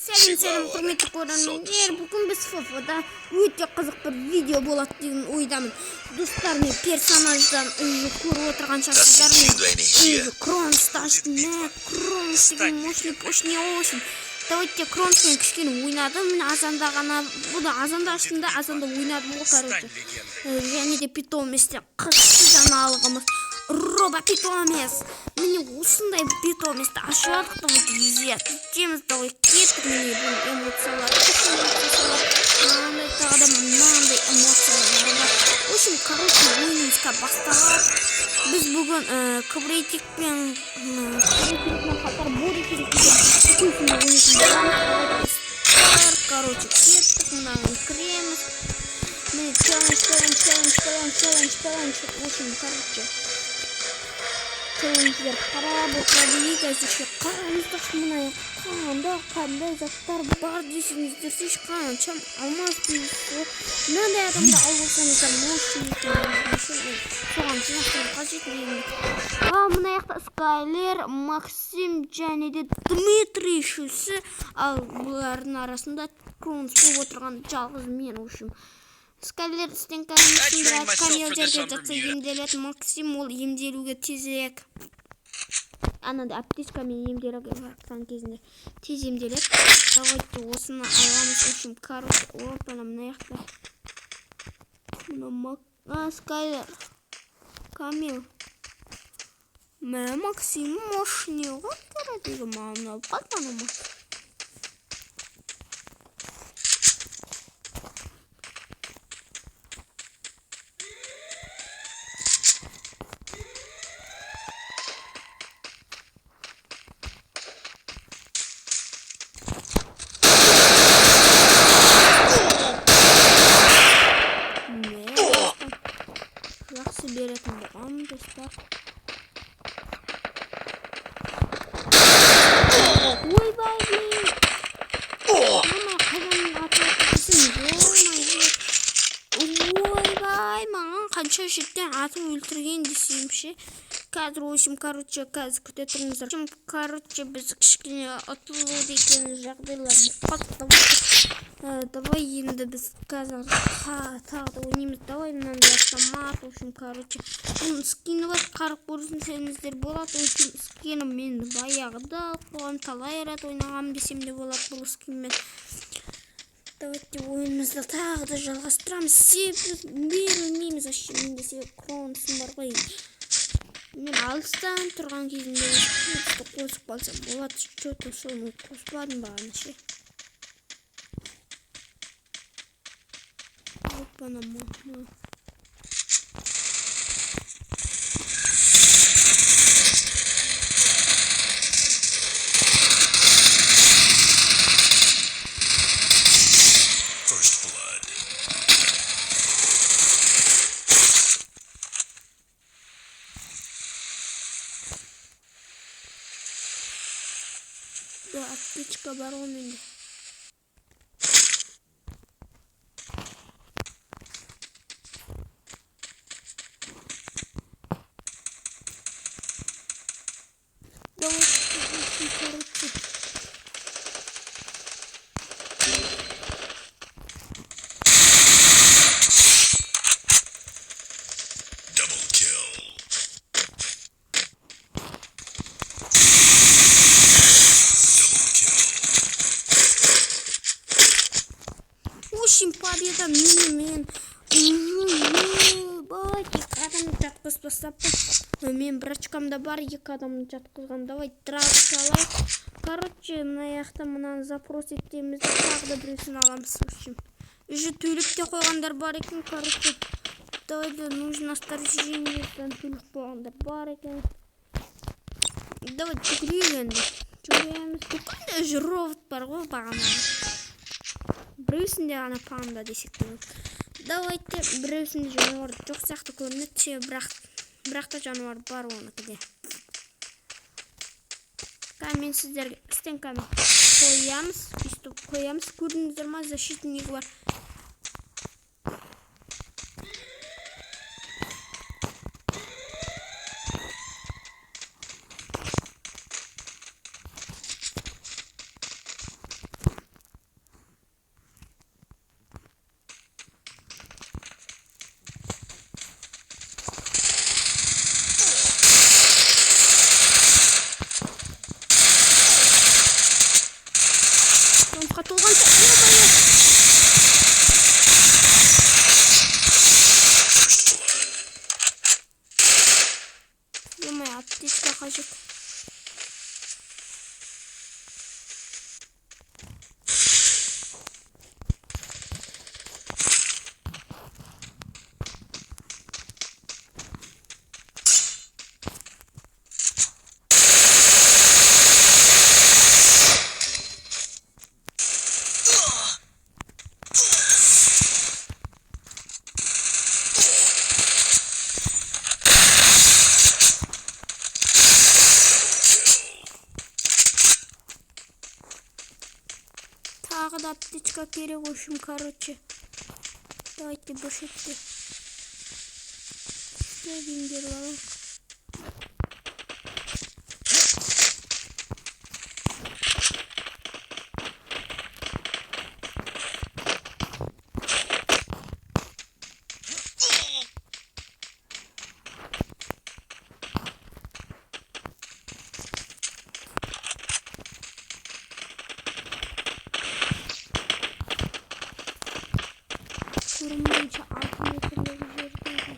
Сәлем құрметті көрермендер, бүгін біз фофода өте қызық бір видео болады деген ойдамын. Достар, мен персонаждан көріп отырған шығарсыздар. Кронсты аштым, Кронс деген мощный очень. Давайте Кронспен кішкене ойнадым. Мен азанда ғана, бұны азанда аштым да, азанда ойнадым ғой, короче. Және де питоместен қызықты жаңалығымыз. Роба питомес. Міне осындай питоместі ашардық, давайте изучеміз, давай кеттік. Міне бұл эмоциялар, мынандай эмоциялар бар. В общем, короче, ойынымызға басталады. Біз бүгін кібретикпен қатар боди керекінде короче, кеттік, мынаны кіреміз. Міне челлендж. В общем, короче, челлендждер қарап отырады еще қараңыздар, мына қандай заттар бар десеңіздер, ешқаншам алмас дейсіз. Мынандай адамды алып алсаңыздар соған жинақтыру қажет деймін. Мына жақта Скайлер, Максим және де Дмитрий үшеусі, ал бұлардың арасында Кронс болып отырған жалғыз мен. В общем, Скайлер істен камердерге жатса емделеді, Максим ол емделуге тезірек. Анада аптечкамен емделуге жатқан кезінде тез емделеді. Давайте осыны аламыз. В общем, короче, опана мына жақта. Скайлер, Камил. Мә Максим мощный ғой, керегі маңына қалманы ма? Жақсы беретін болған, достар. Ойбай дейін. Ойбай, маған қанша жерден атын өлтірген десемші. Қазір, өшім, короче, қазір күте тұрыңыздар. Короче, біз кішкене ұтылу деген жағдайлар бұқпақтап. Давай енді біз қазір тағы да ойнаймыз. Давай мынандай автомат. В общем, короче, оның скині бар, қарып көрсеңіздер болады. В общем, скині мен баяғыда қоғам талай рет ойнағам десем де болады бұл скинмен. Давайте ойынымызды тағы да жалғастырамыз. Себебі берілмейміз. Вообще, менде себеп Кронсын бар ғой. Мен алыстан тұрған кезінде қосып қалсам болады. Что-то соны қоспадым бағана ше. Опана ма. Аптечка бар ғой менде. Победа мен адам жатқызбастап мен брачкамда бар, екі адамды жатқызған. Давай драться алайық. Короче, мына жақта мынаны запрос етеміз, тағы да біреусін аламыз. Уже төліп те қойғандар бар екен. Короче, давай да нужно старжениеден төліп қойғандар бар екен. Давай жүгіреміз. Қандай уже ровот бар ғой бағана. Біреусінде ғана панда десек те. Давайте біреусінде жануар жоқ сияқты көрінеді, бірақ та жануар бар оныкіде. Мен сіздерге стенканы қоямыз. Көрдіңіздер ма, защитник бар. аптечка толғанша. Ё-моё, аптечка қажет. Тағы да аптечка керек, в общем, короче. Давайте бушетте. Бендер алайық. Көрінмейінше 6 метрлік жердегі.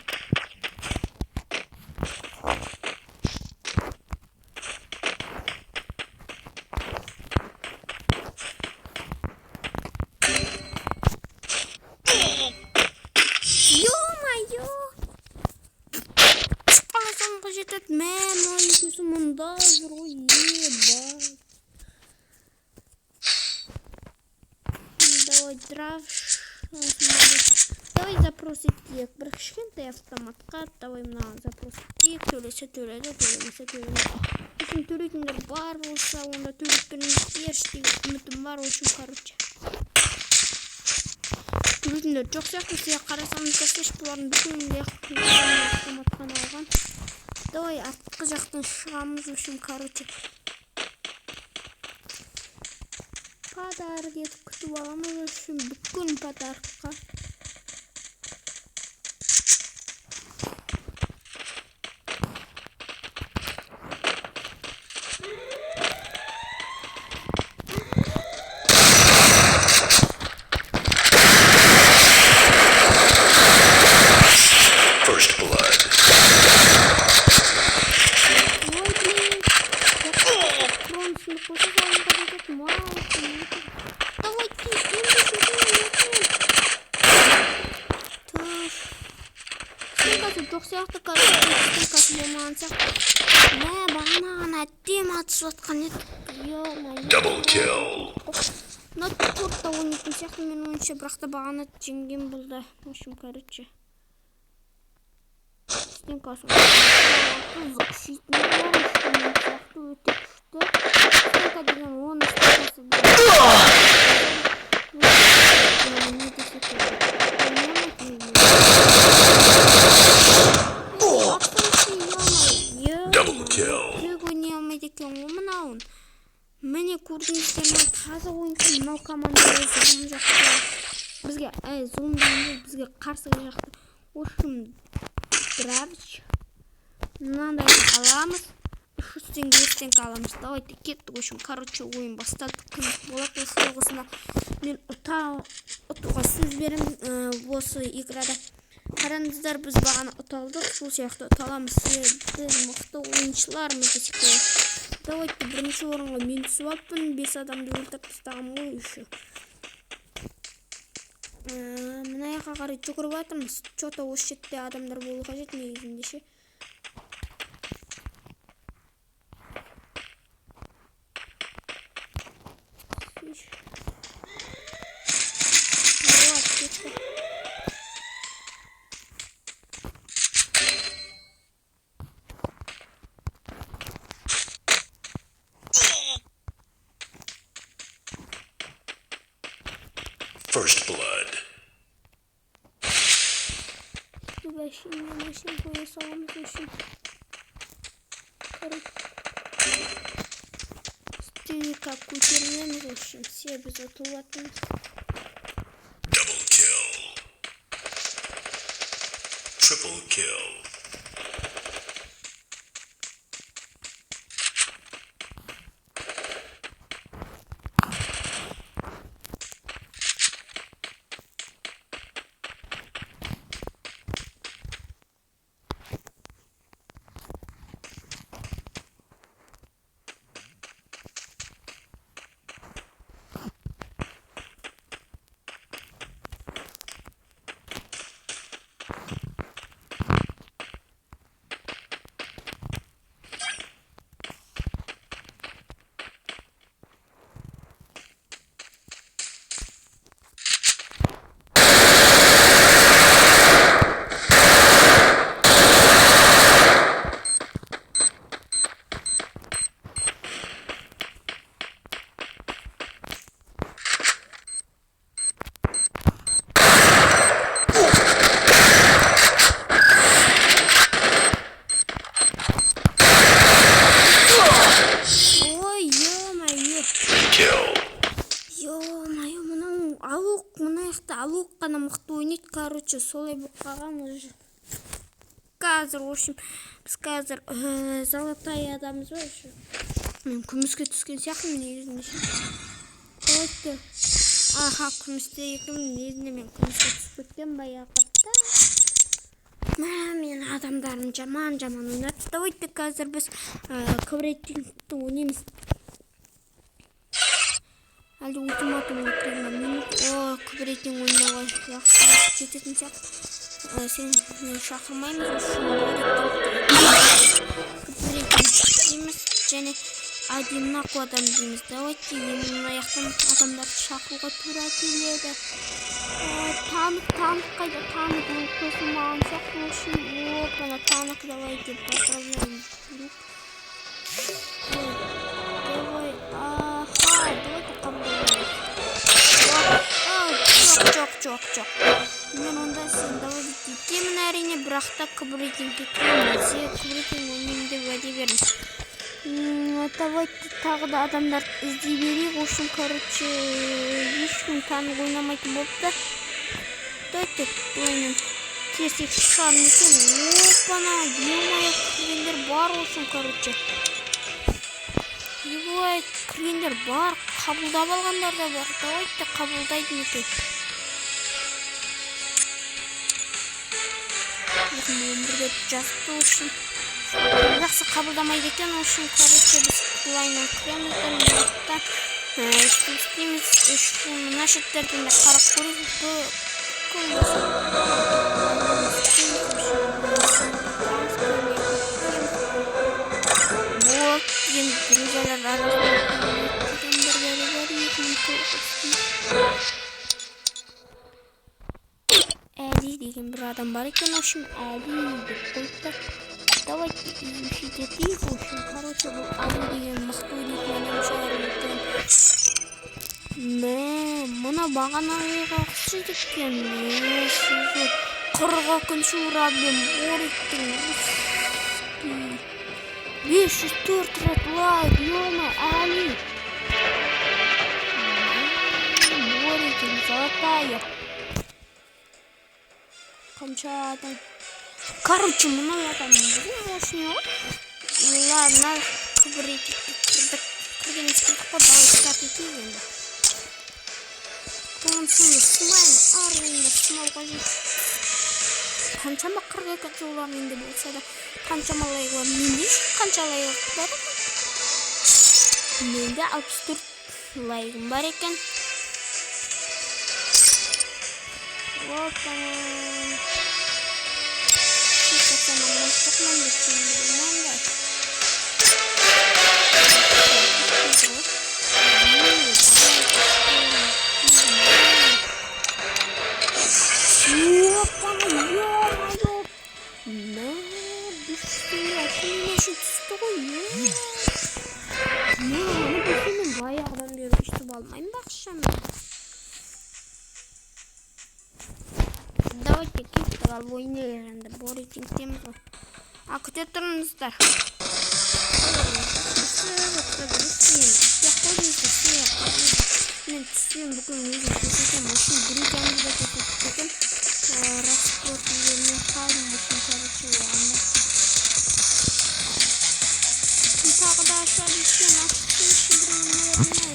Ё-моё! Қаласамға жетеді. Мән ойкесі мұнда жүр ғой. Ебай. Давай драйв. Давай запрос етейік. Бір кішкентай автоматқа. Давай мына запрос етейік. Төлесе төледі, төлемесе төлемесе. Үшін төлейтіндер бар болса, онда төлейтін ештеңе үмітім бар. Үшін, короче. Төлейтіндер жоқ сияқты. Сізге қарасаңыздар, бұлардың бүкілінде автоматтан алған. Давай артқы жақтан шығамыз. Үшін, короче. Подарок етіп күтіп аламыз. Үшін бүкіл подарокқа. First blood. Жоқ сияқты қазір болмаған сияқты. Мә, бағанаған әттем атысып жатқан еді. Double kill. Мына тортта ойнайтын сияқты мен ойынша, бірақ та бағана жеңген болды. В общем, короче. Стенкасы күшейтін сияқты өте күшті. Стенка деген оны стенкасы Double kill. Ойнай алмайды екен ғой мынауын. Міне көрдіңіздер ме, таза ойыншы мынау командада зұлым жақты. Бізге зұлымдағанда бізге қарсы жақты. В общем, Дравич. Мынандай аламыз. 300 теңге аламыз. Давайте кеттік. В общем, короче, ойын бастадық. Қызық болады осы тоғысына. Мен ұтуға сөз беремін осы играда. Қараңыздар, біз бағана ұталдық. Сол сияқты ұталамыз. Біз мықты ойыншылармыз десек. Давайте бірінші орынға мен түсіп алыппын. 5 адамды өлтіріп тастағым ғой еще. Мына жаққа қарай жүгіріп жатырмыз. Че-то осы жерде адамдар болу қажет негізінде ше. First blood. Машин koya salamız için. Стили как көтерілеміз үшін. Все біз ұтылатымыз. Double kill. Triple kill. мықты, а Лук қана мықты ойнайды. Короче, солай болып қалған уже. Қазір, в общем, біз қазір золотой адамыз ба еще. Мен күміске түскен сияқтымын негізінде. Давайте. Аха, күмісте екенмін негізінде, мен күміске түсіп кеткен баяғыда. Мен адамдарым жаман ойнады. Давайте қазір біз кврейтингті ойнаймыз. Әлі ультиматум өткенмін. Мен кврейтинг ойнауға жететін сияқты. Сен шақырмаймыз үшін кврейтинг дейміз және одинаково адам дейміз. Давайте емен аяқтан адамдарды шақыруға тура келеді. Танық қайда? Танық қосылмаған сияқты үшін. Опана танық, давайте поздравляем. Давай, давайте қабылдаймыз. Жоқ. Мен онда сен давай кетемін әрине, бірақ та кврейтингке кіремін. Сен кврейтинг ойнаймын деп уәде бердім. Давайте тағы да адамдарды іздей берейік. В общем, короче, ешкім танық ойнамайтын болыпты. Давайте ойнын терсек шығарым екен. Опана, ема-ай, кіргендер бар olsun, короче. Ебай, кіргендер бар, қабылдап алғандар да бар. Давайте қабылдайды екен. Өмірде жасты үшін жақсы қабылдамайды екен. Үшін, короче, біз бұлайынан кіремізден бұлақтан істейміз. Мына шеттерден де қарап көрейік. Вот, енді друзьялар арасында Әли деген бір адам бар екен. В общем, Әли деп қойыпты. Давайте изучить этих. В общем, короче, бұл Әли деген мықты ойнайтын адам шығар екен. Мына бағанағыға ұқсайды екен. Қырға күн шуырабым Бориктің 504 рет лайк, ема, Әли. Бориктің золотая. Қанша адам. Короче, мына адам не ғой. Ладно, кірген ескілік қой, давай стart етейік енді. Қонсыны сымайын, арында сымауға жет. Қаншама 42 жолам енді болса да, қаншама лайк бар. Менде қанша лайк бар екен? Менде 64 лайкым бар екен. Опана. Давайте кип ойнайық енді, Бориктің теміз ғой. Күте тұрыңыздар. Мен түсімен бүкіл өзім көрсетем. Үшін друзьямыз да көрсетем. Распорт үйлерінен қалдым. Үшін короче оғанда. Тағы да аша бешкен. Ашықтың үшін біреуін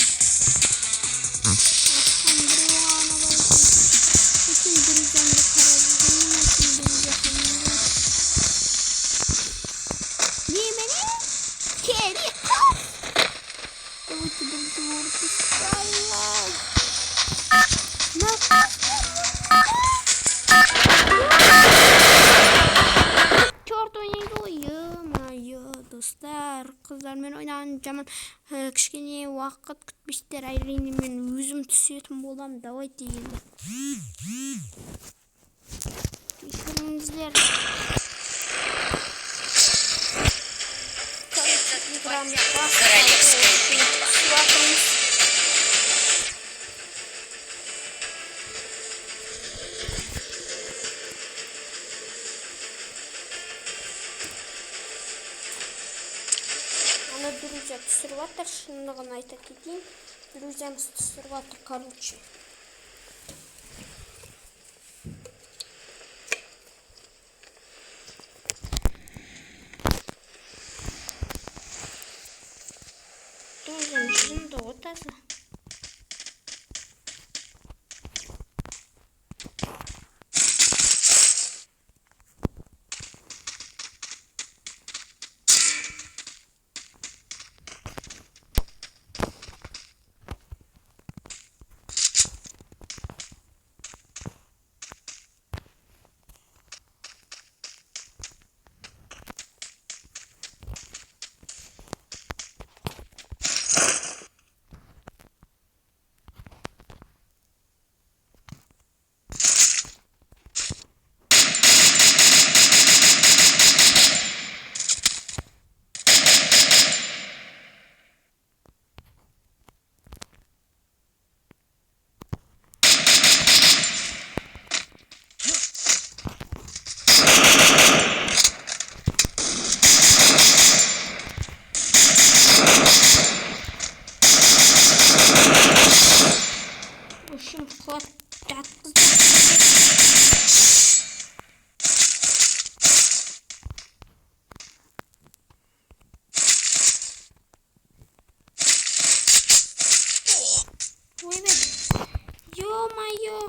қыздармен ойнаған жаман кішкене уақыт күтпестер. Әрине мен өзім түсетін болам. Давайте енді. Кешіріңіздер. Друзья, түсірватыр, шындығын айта кетейін. Друзьямыз түсірватыр, короче. таза. Ё-моё!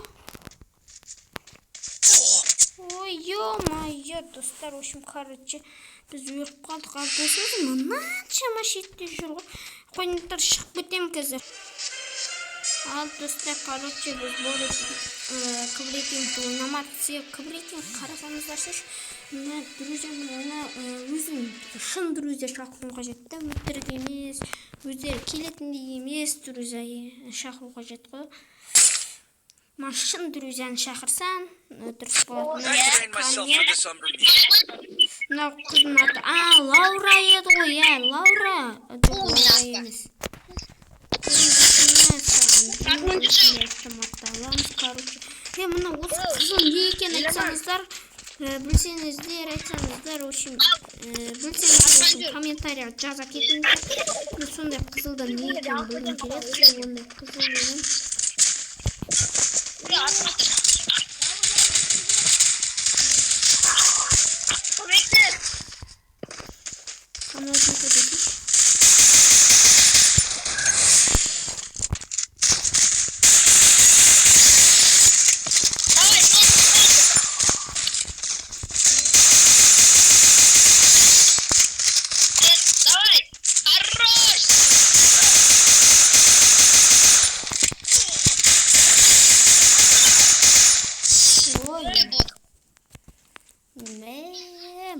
Ой, ё-моё, достар, в общем, короче, біз өліп қалдық. Ал досымыз мынаншама шетте жүр ғой. Қойыңдар, шығып кетемін қазір. Ал достар, короче, біз болып кврекингті ойнамадық. Себебі кврекинг қарасаңыздаршы, мына друзья, мына өзім шын друзья шақыру қажет та, өтірік емес, өздері келетіндей емес друзья шақыру қажет қой. Мына шын друзьяны шақырсаң, дұрыс болады. Мынау қыздың аты, Лаура еді ғой, Лаура. Лаура емес. Мына осы қызыл не екен айтсаңыздар, білсеңіздер, айтсаңыздар, в общем, білсеңіздер, комментария жаза кетіңіздер. Сондай қызылдан не екен білгім келеді, ондай қызыл деген.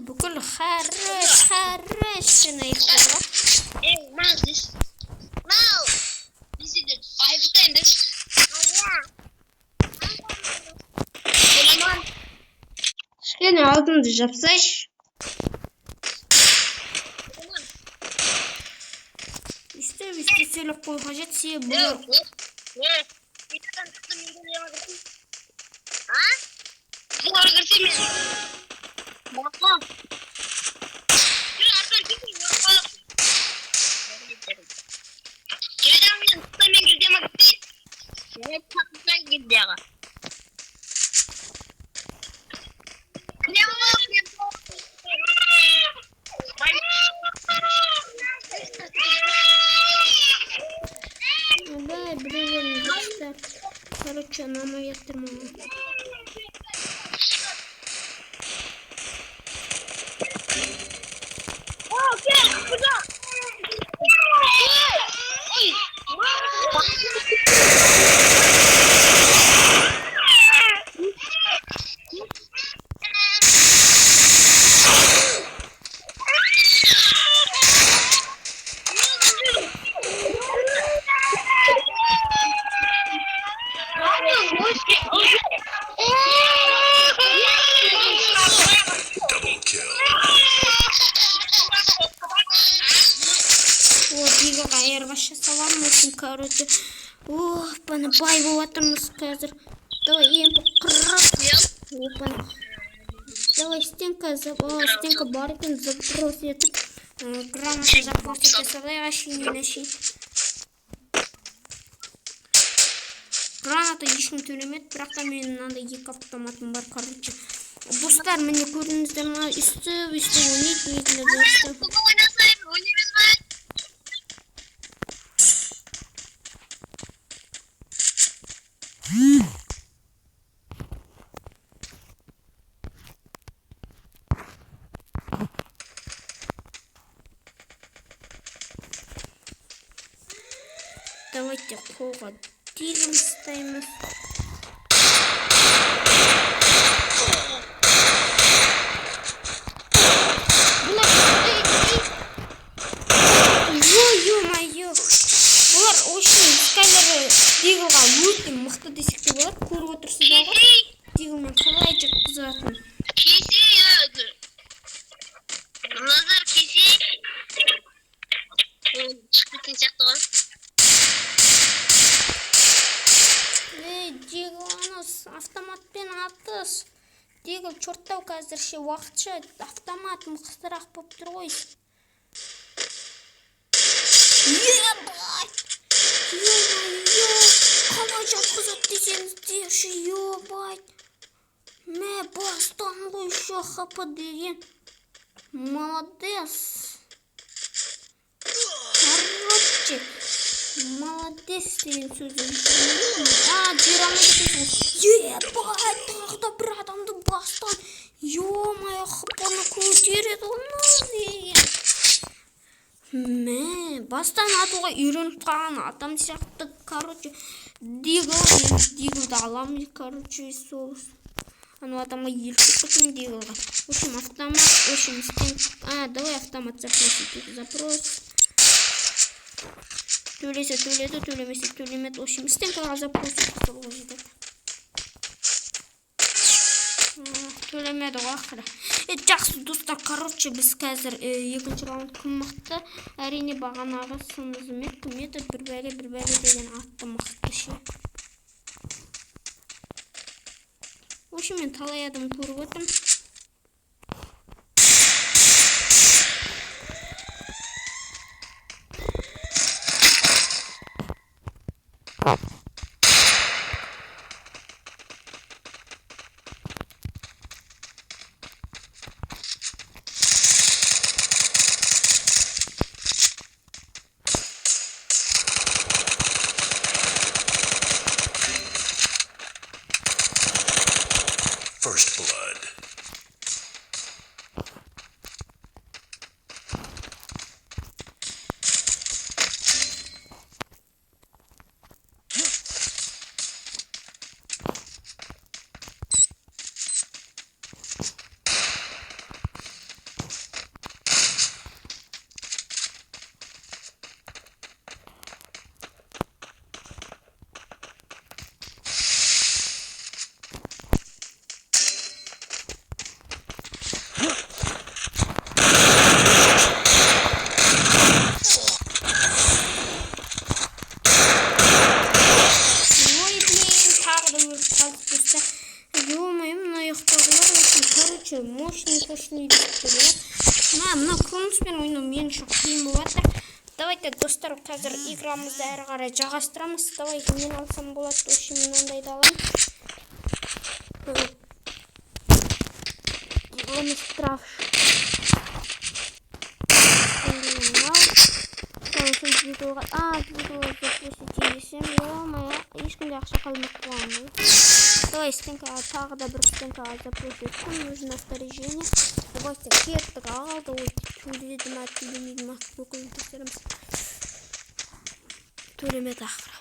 Бүкіл харраш шыны ектірі. Мал, здесь. Мал! Не сидит. Айфтайн, да? Роман. Кішкене алдыңды жапсайшы. Үсті сөйлеп қой қажет, себебі бұлар. Бұлар кірсе мен. Бақла. Келеден мен келдем атты. Мен тақтай келдеға. Давай, блин, достар. Короче, нам еттірмаған. Куда? Вообще салам очень, короче. Ох, бай болатырмыз қазір. Давай, ең қырық. Давай, стенка бар екен, запрос етіп. Граната запрос ете салай, әшейін. Граната ешкім төлемеді, бірақ та менің мынандай 2 автоматым бар, короче. Достар, міне көрдіңіздер ма? Үсті ойнайды, Давайте қолға тегін ұстаймыз. Ё-моё! Бұлар очень скайлері Диглға өте мықты десек те болады. Көріп отырсыздар ғой. Диглмен қалай жатқызатын. Кесейді. Назар кесей. Шығып кеткен сияқты ғой. Дигл автоматпен атыс. Дигл чорттау қазірше уақытша автомат мықтырақ болып тұр ғой. Ебать! Ё-моё! Қалай жатқызады десеңіздерші, ебать! Мә бастан ғой еще хп деген. Молодец! Короче, молодец деген сөзім. Дирамы кетесің. Ебать! Тағы да бір адамды бастан. Ё-моё, хп-ны көтереді оны деген. Мә, бастан атуға үйреніп қалған адам сияқты. Короче, Диглді аламыз. Короче, сол. Анау адамға елшіп кеткен Диглға. В общем, автомат, в общем, давай автомат запросить. Запрос. Төлесе, төлемесе, төлемеді. В общем, стенкаға запросить. Төлемеді ғой ақыры. Жақсы достар, короче, біз қазір екінші раунд кім мықты? Әрине бағанағы сынызымен кім еді? Бір бәле деген атты мықты ше. В общем, мен талай адам көріп өтім. First blood. Мощный мына конуспен ойнау мен үшін қиын болады. Давайте достар, қазір играмызды әрі қарай жалғастырамыз. Давайте мен алсам болады. В общем, мынандайды аламын. Страш. Видеоға запросите десем, ешкімде ақша қалмақ қоғаны. Давай стенкаға тағы да бір стенкаға запрос еттім. Нужно снаряжение. Давайте кеттік алды. Ой, төледі ма, төлемейді ма, өкілін тексереміз. Төлемеді ақыры.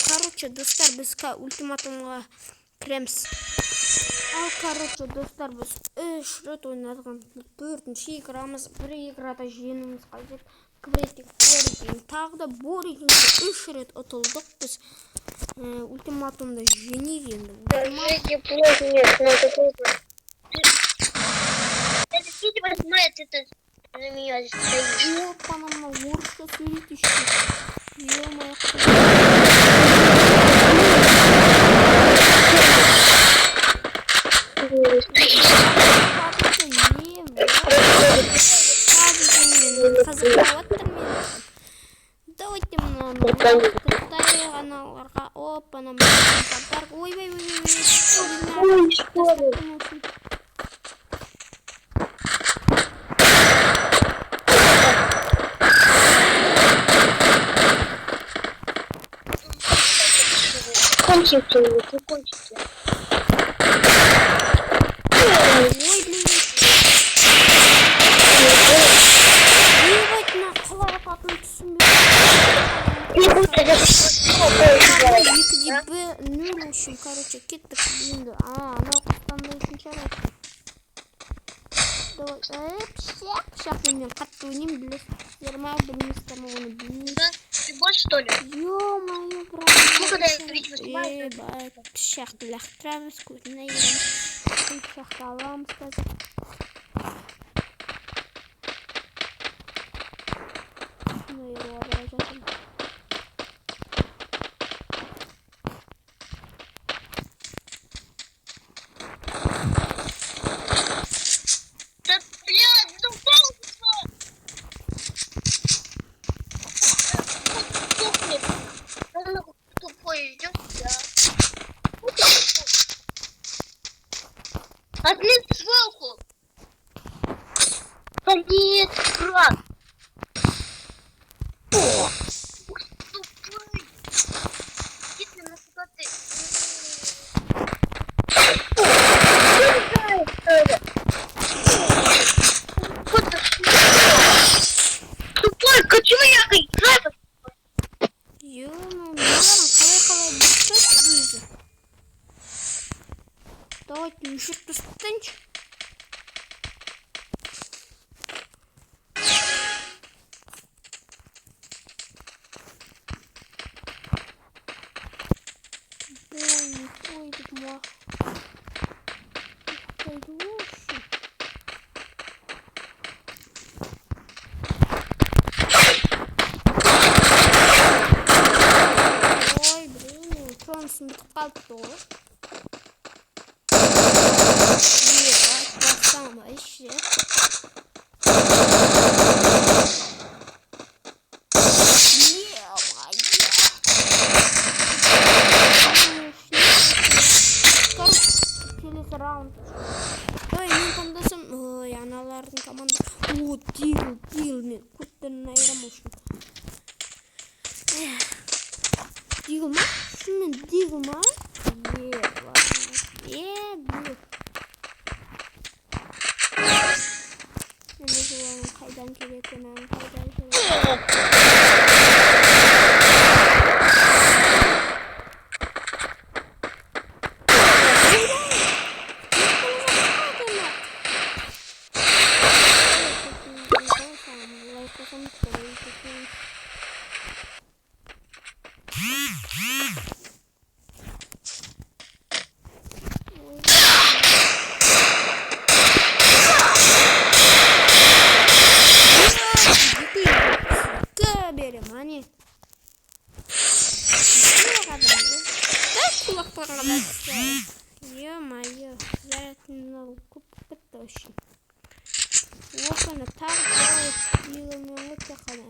Короче, достар, біз ультиматумға кіреміз. Ал, короче, достар, біз 3 рет ойнадыған 4-ші играмыз. Бір играда жеңіміз қажет. Квретик, Боригин, тағы да Боригинге 3 рет ұтылдық. Біз ультиматумда жеңейік енді. Даже плохо нет, но это плохо. Это сидит, посмотрит, это на меня здесь стоит. Опа, нам орысша сөйлейді еще. Ё-моё. Қытай ғаналарға опана мектептар. Ой. Кончите его, ты кончите. Короче, кеттік енді. Анау қыстанда үшін шарап. Пшақ мен қатты ойнайым, білесіздер ма, білмейсіздер ма, оны білмейсіз. Ты больше, что ли? Ё-моё, брат. Когда я видео снимаю, Пшақты лақтырамыз, көзіне ереміз. Пшақты аламыз қазір. да блядь, ну полностью. Тупой. Он тупой идет, да. Отметь свалку. Да нет, брат. Тупой. Если на сюда ты... Тупой, кочевый играет. Ё-моё, қалай бұқтап өзі. Давайте мүшіртті ұстыншы. Ой, тут ма. Қойды осы. Ой, блин, сонсын бітіп қалыпты ғой. Бастама іші. Келесі раунд. Ой, мен командасым. Ой, аналардың командасы. О, Дигл мен көттерін айырамын. Дигл ма? Шынымен Дигл ма? Дигл. Мен өзі оның қайдан келетінін, қайдан келетінін. Ё-моё, зарядный куб точно. Вот она так делает, Дигл вот так она.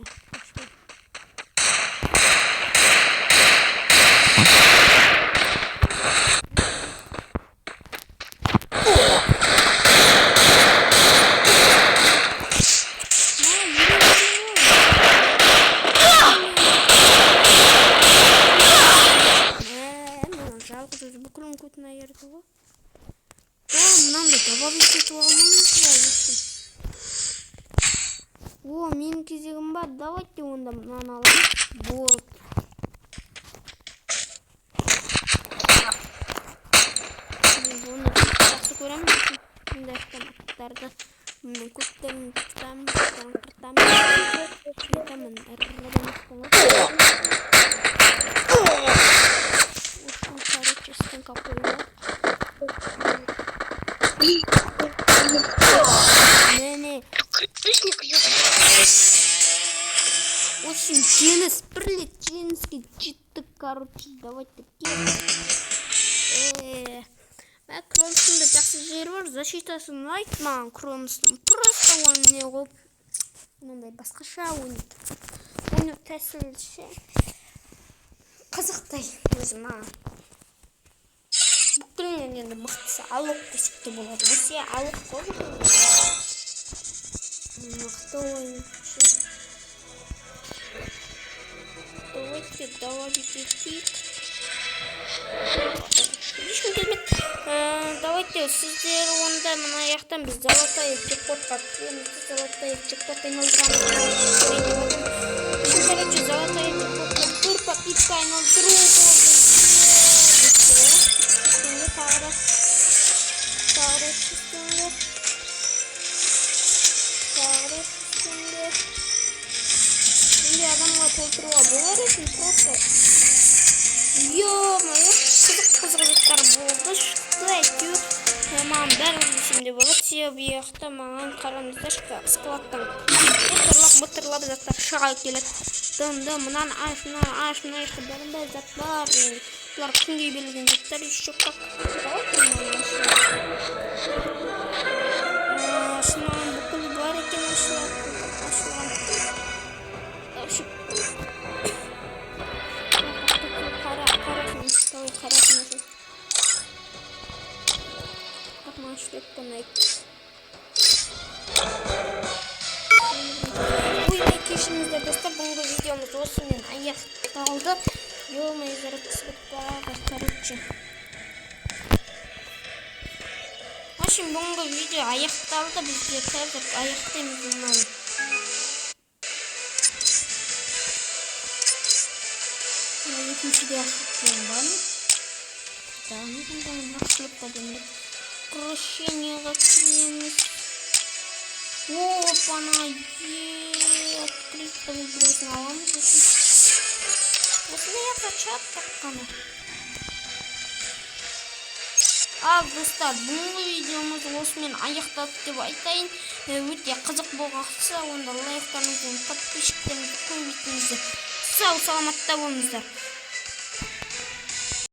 Бүкілін көтін айырды ғой. Мынандай добавить етіп алмаймыз ба? О, менің кезегім бар. Давайте онда мынаны аламыз. Вот. Оны жақсы көремін. Бұндай автоматтарды. Мұның көттерін тұтамын. Кетемін. Не. Очень Денис, прилетинский читы, короче, давайте Кромстың жақсы жері бар, защитасын айтмаған Кромстың. Просто ол не ғып. Мынандай басқаша ойнайды. Оны тәсілші. қызықтай өзім маған. Бүкілінен енді мықтысы алуқ десек те болады. Осы алуқ қой. Мықты ойыншы. Давайте добавить. Ешкім келмеді. Давайте сіздер онда мына аяқтан біз золотой джекпотқа кіреміз. Золотой джекпот айналдырамыз. Короче, золотой джекпотқа бір попитка айналдыру болды. Тағы системдер. Şimdi adamla толтыруға болар екен просто. Ё-моё, қызық-қызықтар болды. Шықты әйтеуір. Маған бәрі есімде болады. Себебі яқта маған қараңыздар складтан бұтырлап заттар шыға келеді. Дымды мұнан аш, мына жақта бәрінде заттар. Бұлар күнге берілген заттар еще как. Ашынан бүкіл бар екен ашылар. Кешіріңіздер достар, бүгінгі видеомыз осымен аяқталды. Ё-моё, зарабатывать бағы, короче. В общем, бүгінгі видео аяқталды. Бізде қазір аяқтаймыз мынаны. Екіншіде ашықтайым бар ма? Да, неғандай нақшылыққа демек. Крушенияға кіреміз. Опана, открыть выбросын аламыз. Осыны қачат таққаны. Ал достар, бүгінгі видеомыз осымен аяқталды деп айтайын. Өте қызық болғақса, онда лайктарыңызды, подписчиктеріңізді қоймайтыңызды. Сау саламатта болыңыздар.